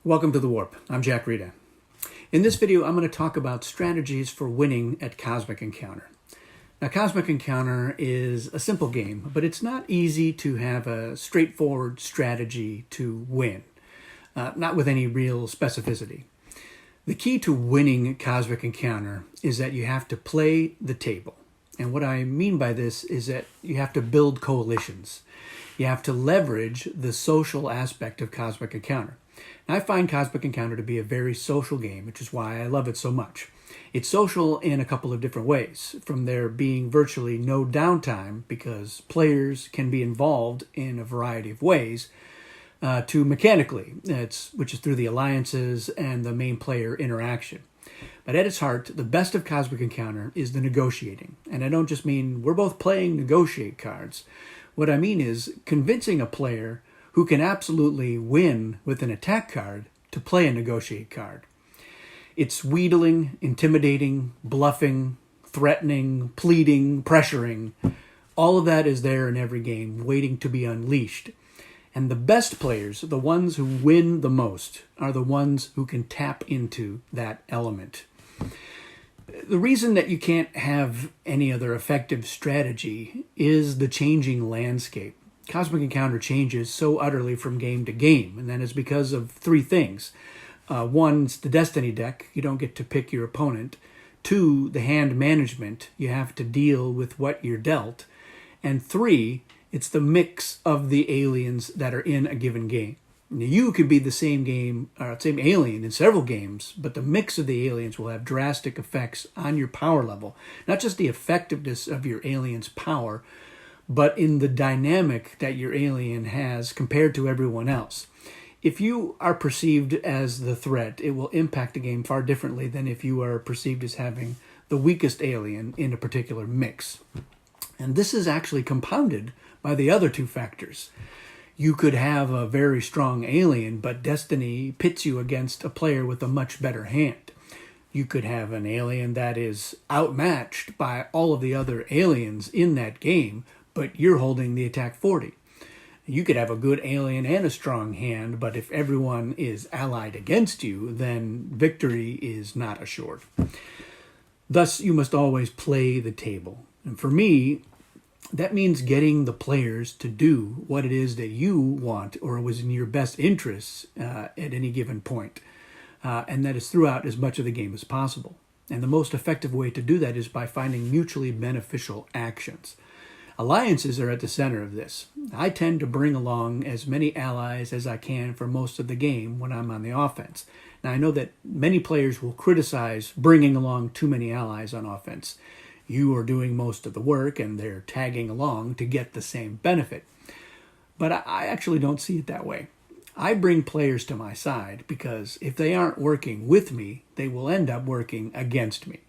Welcome to The Warp. I'm Jack Rita. In this video, I'm going to talk about strategies for winning at Cosmic Encounter. Now, Cosmic Encounter is a simple game, but it's not easy to have a straightforward strategy to win, not with any real specificity. The key to winning Cosmic Encounter is that you have to play the table. And what I mean by this is that you have to build coalitions. You have to leverage the social aspect of Cosmic Encounter. I find Cosmic Encounter to be a very social game, which is why I love it so much. It's social in a couple of different ways, from there being virtually no downtime because players can be involved in a variety of ways, to mechanically, which is through the alliances and the main player interaction. But at its heart, the best of Cosmic Encounter is the negotiating. And I don't just mean we're both playing negotiate cards. What I mean is convincing a player who can absolutely win with an attack card to play a negotiate card. It's wheedling, intimidating, bluffing, threatening, pleading, pressuring. All of that is there in every game, waiting to be unleashed. And the best players, the ones who win the most, are the ones who can tap into that element. The reason that you can't have any other effective strategy is the changing landscape. Cosmic Encounter changes so utterly from game to game, and that is because of three things. One, it's the Destiny deck. You don't get to pick your opponent. Two, the hand management. You have to deal with what you're dealt. And three, it's the mix of the aliens that are in a given game. Now, you could be the same alien in several games, but the mix of the aliens will have drastic effects on your power level. Not just the effectiveness of your alien's power, but in the dynamic that your alien has compared to everyone else. If you are perceived as the threat, it will impact the game far differently than if you are perceived as having the weakest alien in a particular mix. And this is actually compounded by the other two factors. You could have a very strong alien, but Destiny pits you against a player with a much better hand. You could have an alien that is outmatched by all of the other aliens in that game, but you're holding the attack 40. You could have a good alien and a strong hand, but if everyone is allied against you, then victory is not assured. Thus, you must always play the table. And for me, that means getting the players to do what it is that you want or was in your best interests at any given point. And that is throughout as much of the game as possible. And the most effective way to do that is by finding mutually beneficial actions. Alliances are at the center of this. I tend to bring along as many allies as I can for most of the game when I'm on the offense. Now, I know that many players will criticize bringing along too many allies on offense. You are doing most of the work and they're tagging along to get the same benefit. But I actually don't see it that way. I bring players to my side because if they aren't working with me, they will end up working against me.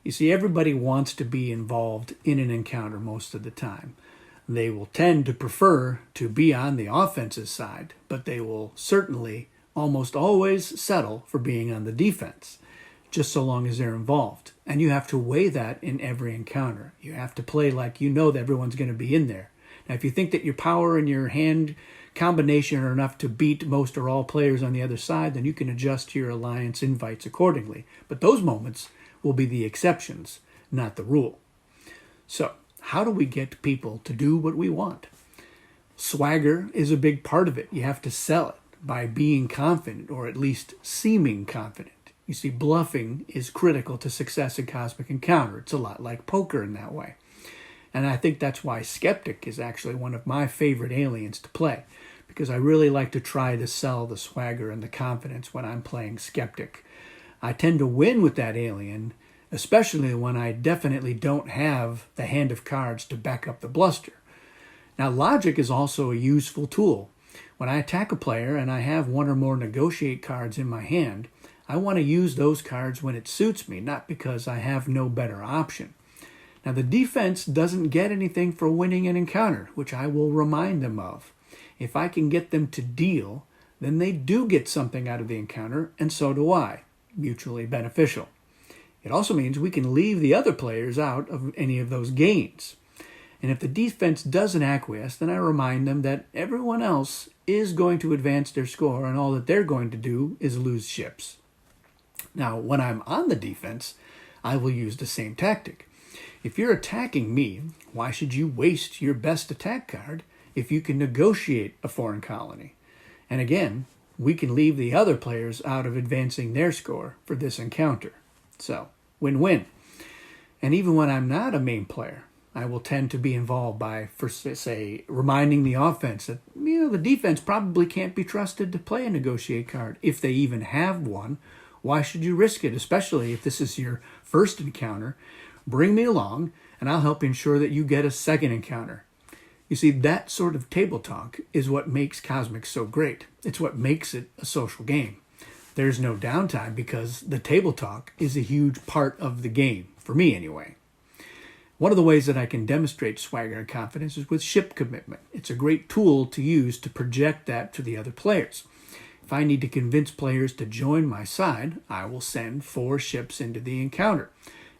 You see, everybody wants to be involved in an encounter most of the time. They will tend to prefer to be on the offensive side, but they will certainly almost always settle for being on the defense, just so long as they're involved. And you have to weigh that in every encounter. You have to play like you know that everyone's going to be in there. Now, if you think that your power and your hand combination are enough to beat most or all players on the other side, then you can adjust your alliance invites accordingly. But those moments will be the exceptions, not the rule. So, how do we get people to do what we want? Swagger is a big part of it. You have to sell it by being confident, or at least seeming confident. You see, bluffing is critical to success in Cosmic Encounter. It's a lot like poker in that way. And I think that's why Skeptic is actually one of my favorite aliens to play, because I really like to try to sell the swagger and the confidence when I'm playing Skeptic. I tend to win with that alien, especially when I definitely don't have the hand of cards to back up the bluster. Now, logic is also a useful tool. When I attack a player and I have one or more negotiate cards in my hand, I want to use those cards when it suits me, not because I have no better option. Now, the defense doesn't get anything for winning an encounter, which I will remind them of. If I can get them to deal, then they do get something out of the encounter, and so do I. Mutually beneficial. It also means we can leave the other players out of any of those gains. And if the defense doesn't acquiesce, then I remind them that everyone else is going to advance their score, and all that they're going to do is lose ships. Now, when I'm on the defense, I will use the same tactic. If you're attacking me, why should you waste your best attack card if you can negotiate a foreign colony? And again, we can leave the other players out of advancing their score for this encounter. So, win-win. And even when I'm not a main player, I will tend to be involved by, say, reminding the offense that, the defense probably can't be trusted to play a negotiate card. If they even have one, why should you risk it? Especially if this is your first encounter. Bring me along, and I'll help ensure that you get a second encounter. You see, that sort of table talk is what makes Cosmic so great. It's what makes it a social game. There's no downtime because the table talk is a huge part of the game, for me anyway. One of the ways that I can demonstrate swagger and confidence is with ship commitment. It's a great tool to use to project that to the other players. If I need to convince players to join my side, I will send 4 ships into the encounter.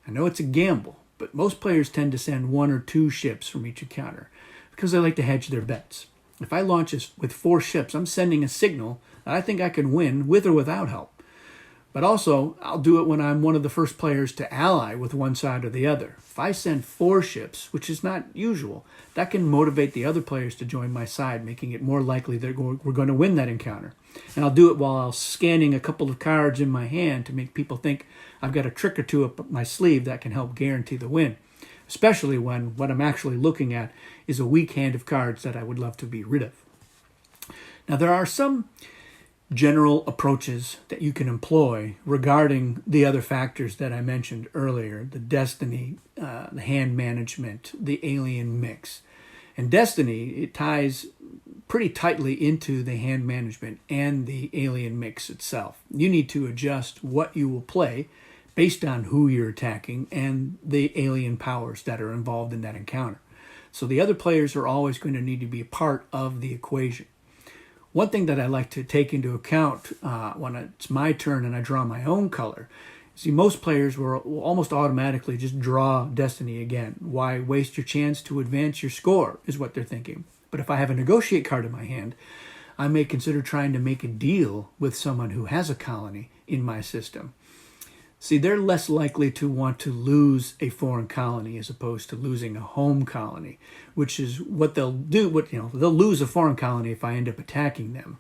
I know it's a gamble, but most players tend to send 1 or 2 ships from each encounter because they like to hedge their bets. If I launch this with 4 ships, I'm sending a signal that I think I can win with or without help. But also, I'll do it when I'm one of the first players to ally with one side or the other. If I send 4 ships, which is not usual, that can motivate the other players to join my side, making it more likely that we're going to win that encounter. And I'll do it while scanning a couple of cards in my hand to make people think I've got a trick or two up my sleeve that can help guarantee the win, especially when what I'm actually looking at is a weak hand of cards that I would love to be rid of. Now, there are some general approaches that you can employ regarding the other factors that I mentioned earlier, the destiny, the hand management, the alien mix. And destiny, it ties pretty tightly into the hand management and the alien mix itself. You need to adjust what you will play based on who you're attacking and the alien powers that are involved in that encounter. So the other players are always going to need to be a part of the equation. One thing that I like to take into account when it's my turn and I draw my own color, see, most players will almost automatically just draw destiny again. Why waste your chance to advance your score is what they're thinking. But if I have a negotiate card in my hand, I may consider trying to make a deal with someone who has a colony in my system. See, they're less likely to want to lose a foreign colony as opposed to losing a home colony, which is what they'll do. They'll lose a foreign colony if I end up attacking them.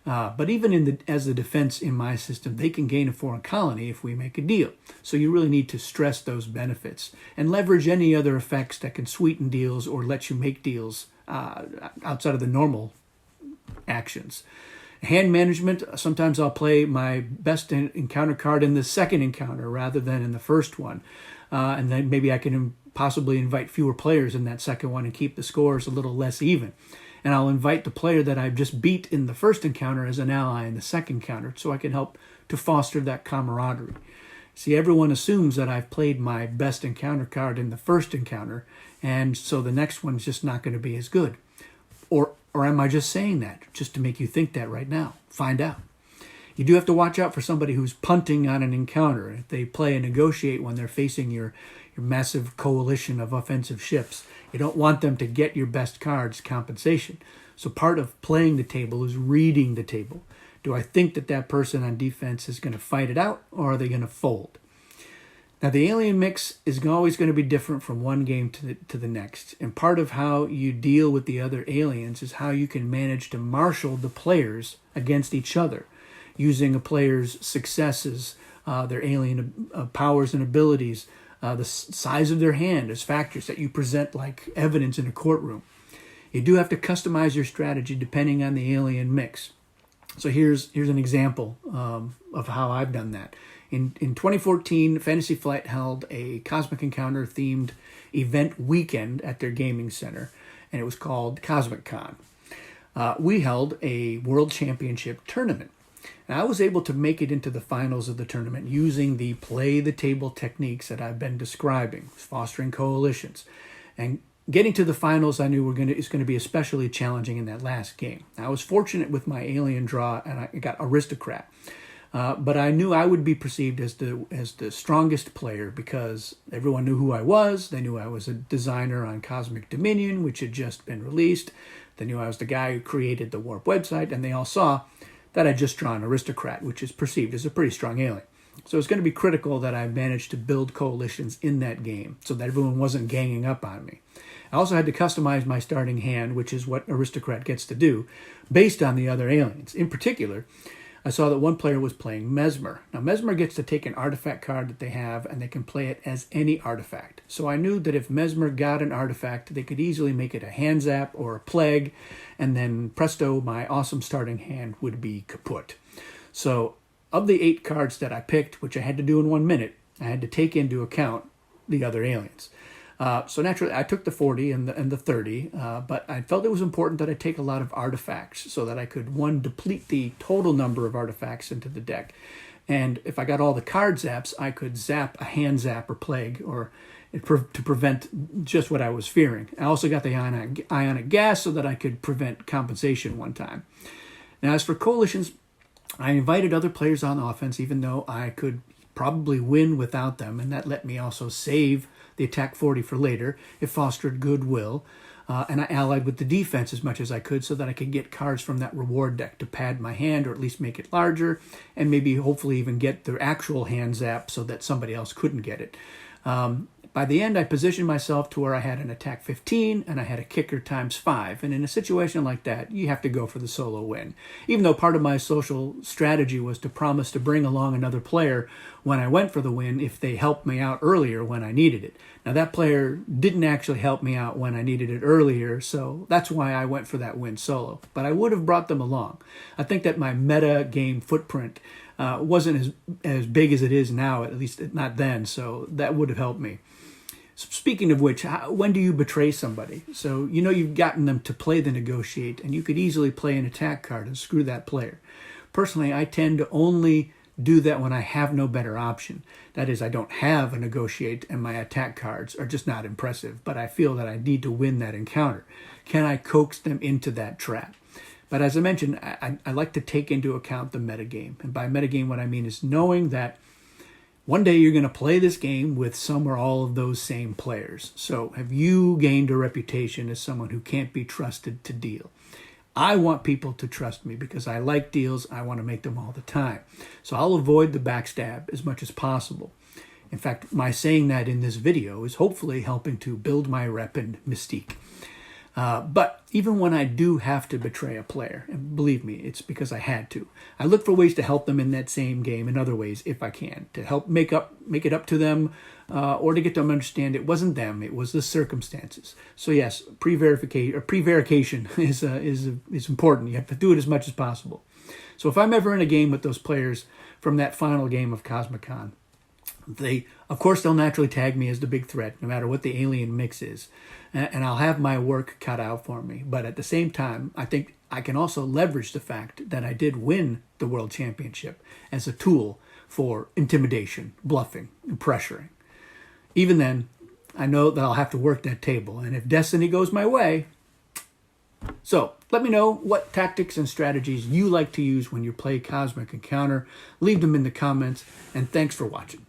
But even as a defense in my system, they can gain a foreign colony if we make a deal. So you really need to stress those benefits and leverage any other effects that can sweeten deals or let you make deals outside of the normal actions. Hand management, sometimes I'll play my best encounter card in the second encounter rather than in the first one. And then maybe I can possibly invite fewer players in that second one and keep the scores a little less even. And I'll invite the player that I've just beat in the first encounter as an ally in the second encounter so I can help to foster that camaraderie. See, everyone assumes that I've played my best encounter card in the first encounter, and so the next one's just not going to be as good. Or am I just saying that just to make you think that right now? Find out. You do have to watch out for somebody who's punting on an encounter. If they play and negotiate when they're facing your massive coalition of offensive ships, you don't want them to get your best cards compensation. So part of playing the table is reading the table. Do I think that person on defense is going to fight it out, or are they going to fold? Now, the alien mix is always going to be different from one game to the next. And part of how you deal with the other aliens is how you can manage to marshal the players against each other, using a player's successes, their alien powers and abilities, the size of their hand as factors that you present like evidence in a courtroom. You do have to customize your strategy depending on the alien mix. So here's an example of how I've done that. In 2014, Fantasy Flight held a Cosmic Encounter themed event weekend at their gaming center, and it was called Cosmic Con. We held a World Championship tournament. And I was able to make it into the finals of the tournament using the play the table techniques that I've been describing, fostering coalitions. And getting to the finals, I knew it's going to be especially challenging in that last game. I was fortunate with my alien draw, and I got Aristocrat. But I knew I would be perceived as the strongest player because everyone knew who I was. They knew I was a designer on Cosmic Dominion, which had just been released. They knew I was the guy who created the Warp website, and they all saw that I'd just drawn Aristocrat, which is perceived as a pretty strong alien. So it's going to be critical that I managed to build coalitions in that game so that everyone wasn't ganging up on me. I also had to customize my starting hand, which is what Aristocrat gets to do, based on the other aliens. In particular, I saw that one player was playing Mesmer. Now, Mesmer gets to take an artifact card that they have, and they can play it as any artifact. So I knew that if Mesmer got an artifact, they could easily make it a hand zap or a plague, and then presto, my awesome starting hand would be kaput. So of the 8 cards that I picked, which I had to do in 1 minute, I had to take into account the other aliens. So naturally, I took the 40 and the 30, but I felt it was important that I take a lot of artifacts so that I could, one, deplete the total number of artifacts into the deck. And if I got all the card zaps, I could zap a hand zap or plague or to prevent just what I was fearing. I also got the ionic gas so that I could prevent compensation one time. Now, as for coalitions, I invited other players on offense, even though I could probably win without them, and that let me also save the attack 40 for later. It fostered goodwill, and I allied with the defense as much as I could so that I could get cards from that reward deck to pad my hand or at least make it larger, and maybe hopefully even get the actual hand zap so that somebody else couldn't get it. By the end, I positioned myself to where I had an attack 15 and I had a kicker times 5. And in a situation like that, you have to go for the solo win. Even though part of my social strategy was to promise to bring along another player when I went for the win if they helped me out earlier when I needed it. Now, that player didn't actually help me out when I needed it earlier, so that's why I went for that win solo. But I would have brought them along. I think that my meta game footprint wasn't as big as it is now, at least not then, so that would have helped me. Speaking of which, when do you betray somebody? So you know you've gotten them to play the negotiate, and you could easily play an attack card and screw that player. Personally, I tend to only do that when I have no better option. That is, I don't have a negotiate and my attack cards are just not impressive, but I feel that I need to win that encounter. Can I coax them into that trap? But as I mentioned, I like to take into account the metagame. And by metagame, what I mean is knowing that one day you're going to play this game with some or all of those same players. So have you gained a reputation as someone who can't be trusted to deal? I want people to trust me because I like deals. I want to make them all the time. So I'll avoid the backstab as much as possible. In fact, my saying that in this video is hopefully helping to build my rep and mystique. But even when I do have to betray a player, and believe me, it's because I had to, I look for ways to help them in that same game in other ways if I can, to help make it up to them, or to get them to understand it wasn't them, it was the circumstances. So yes, prevarication is important. You have to do it as much as possible. So if I'm ever in a game with those players from that final game of CosmicCon, of course, they'll naturally tag me as the big threat, no matter what the alien mix is. And I'll have my work cut out for me. But at the same time, I think I can also leverage the fact that I did win the World Championship as a tool for intimidation, bluffing, and pressuring. Even then, I know that I'll have to work that table. And if destiny goes my way... So, let me know what tactics and strategies you like to use when you play Cosmic Encounter. Leave them in the comments, and thanks for watching.